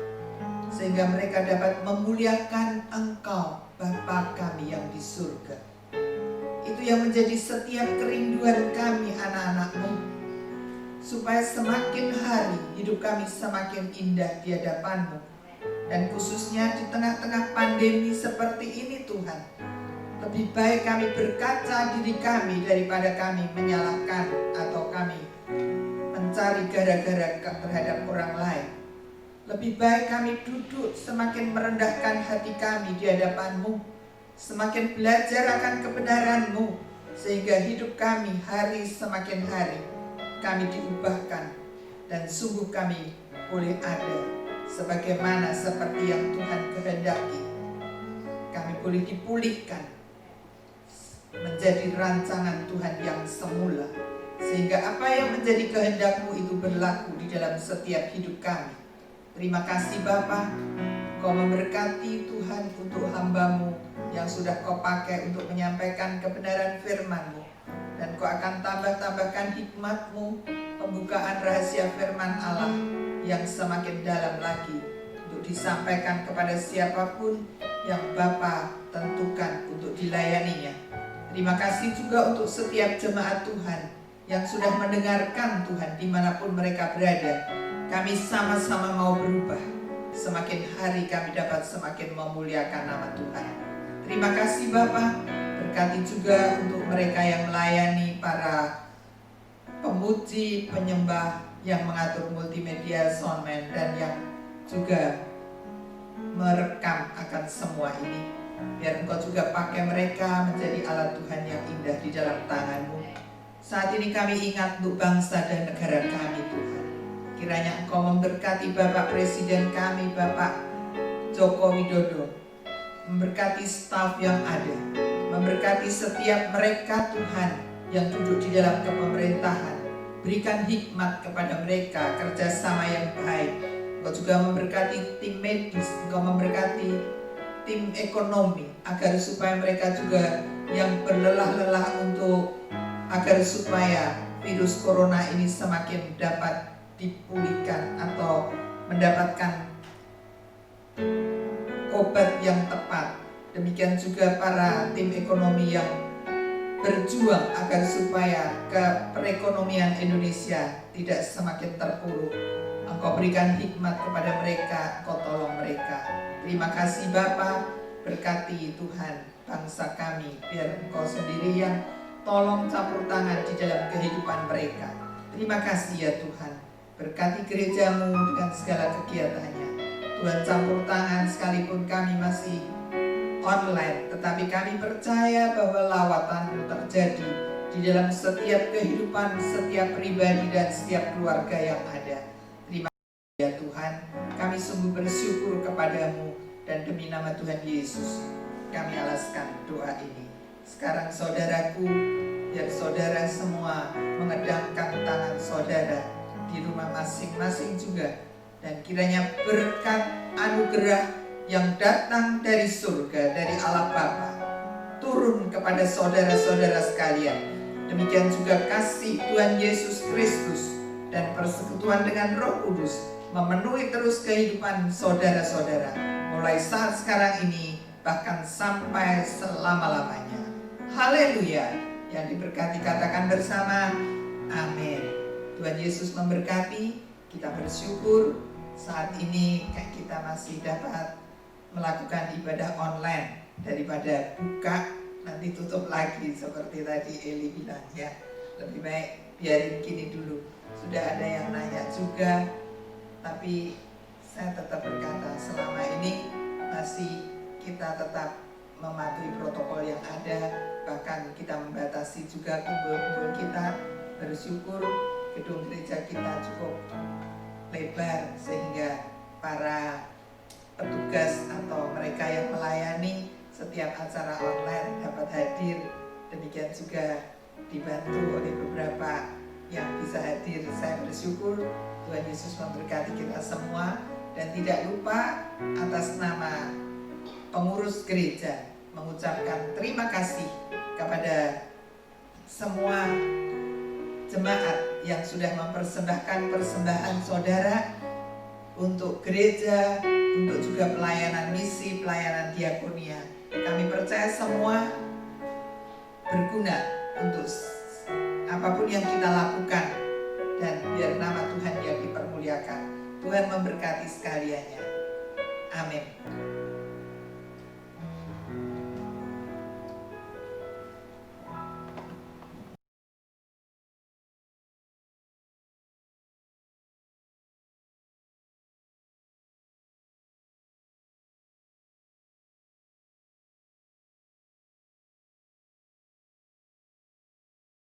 sehingga mereka dapat memuliakan Engkau Bapa kami yang di surga. Itu yang menjadi setiap kerinduan kami anak-anak-Mu, supaya semakin hari hidup kami semakin indah di hadapan-Mu. Dan khususnya di tengah-tengah pandemi seperti ini Tuhan, lebih baik kami berkaca diri kami daripada kami menyalahkan atau kami mencari gara-gara terhadap orang lain. Lebih baik kami duduk semakin merendahkan hati kami di hadapan-Mu, semakin belajar akan kebenaran-Mu, sehingga hidup kami hari semakin hari kami diubahkan, dan sungguh kami boleh ada sebagaimana seperti yang Tuhan kehendaki. Kami boleh dipulihkan menjadi rancangan Tuhan yang semula, sehingga apa yang menjadi kehendak-Mu itu berlaku di dalam setiap hidup kami. Terima kasih Bapa, Kau memberkati Tuhan untuk hamba-Mu yang sudah Kau pakai untuk menyampaikan kebenaran firman-Mu, dan Kau akan tambahkan hikmat-Mu, pembukaan rahasia firman Allah yang semakin dalam lagi untuk disampaikan kepada siapapun yang Bapa tentukan untuk dilayaninya. Terima kasih juga untuk setiap jemaat Tuhan yang sudah mendengarkan Tuhan dimanapun mereka berada. Kami sama-sama mau berubah. Semakin hari kami dapat semakin memuliakan nama Tuhan. Terima kasih Bapa. Berkati juga untuk mereka yang melayani, para pemuji, penyembah yang mengatur multimedia, soundman, dan yang juga merekam akan semua ini. Biar Engkau juga pakai mereka menjadi alat Tuhan yang indah di dalam tangan-Mu. Saat ini kami ingat untuk bangsa dan negara kami Tuhan. Kiranya Engkau memberkati Bapak Presiden kami, Bapak Joko Widodo, memberkati staf yang ada, memberkati setiap mereka Tuhan yang duduk di dalam kepemerintahan. Berikan hikmat kepada mereka, kerjasama yang baik. Engkau juga memberkati tim medis, Engkau memberkati tim ekonomi, agar supaya mereka juga yang berlelah-lelah untuk agar supaya virus corona ini semakin dapat dipulihkan atau mendapatkan obat yang tepat. Demikian juga para tim ekonomi yang berjuang agar supaya perekonomian Indonesia tidak semakin terpuruk. Engkau berikan hikmat kepada mereka, Engkau tolong mereka. Terima kasih Bapa, berkati Tuhan bangsa kami, biar Engkau sendiri yang tolong campur tangan di dalam kehidupan mereka. Terima kasih ya Tuhan, berkati gereja-Mu dengan segala kegiatannya. Tuhan campur tangan sekalipun kami masih online, tetapi kami percaya bahwa lawatan-Mu terjadi di dalam setiap kehidupan, setiap pribadi dan setiap keluarga yang ada. Terima kasih ya Tuhan, kami sungguh bersyukur kepadamu, dan demi nama Tuhan Yesus kami alaskan doa ini. Sekarang saudaraku, biar saudara semua mengedangkan tangan saudara di rumah masing-masing juga, dan kiranya berkat anugerah yang datang dari surga, dari Allah Bapa, turun kepada saudara-saudara sekalian. Demikian juga kasih Tuhan Yesus Kristus dan persekutuan dengan Roh Kudus memenuhi terus kehidupan saudara-saudara, mulai saat sekarang ini bahkan sampai selama-lamanya. Haleluya. Yang diberkati katakan bersama, amin. Tuhan Yesus memberkati. Kita bersyukur saat ini kita masih dapat melakukan ibadah online, daripada buka nanti tutup lagi seperti tadi Eli bilang ya. Lebih baik biarin gini dulu. Sudah ada yang nanya juga, tapi saya tetap berkata selama ini masih kita tetap mematuhi protokol yang ada. Bahkan kita membatasi juga kumpul-kumpul kita. Bersyukur gedung gereja kita cukup lebar sehingga para petugas atau mereka yang melayani setiap acara online dapat hadir. Demikian juga dibantu oleh beberapa yang bisa hadir. Saya bersyukur. Tuhan Yesus memberkati kita semua. Dan tidak lupa atas nama pengurus gereja mengucapkan terima kasih kepada semua jemaat yang sudah mempersembahkan persembahan saudara untuk gereja, untuk juga pelayanan misi, pelayanan diakonia. Kami percaya semua berguna untuk apapun yang kita lakukan dan biar nama Tuhan yang dipermuliakan. Tuhan memberkati sekaliannya. Amin.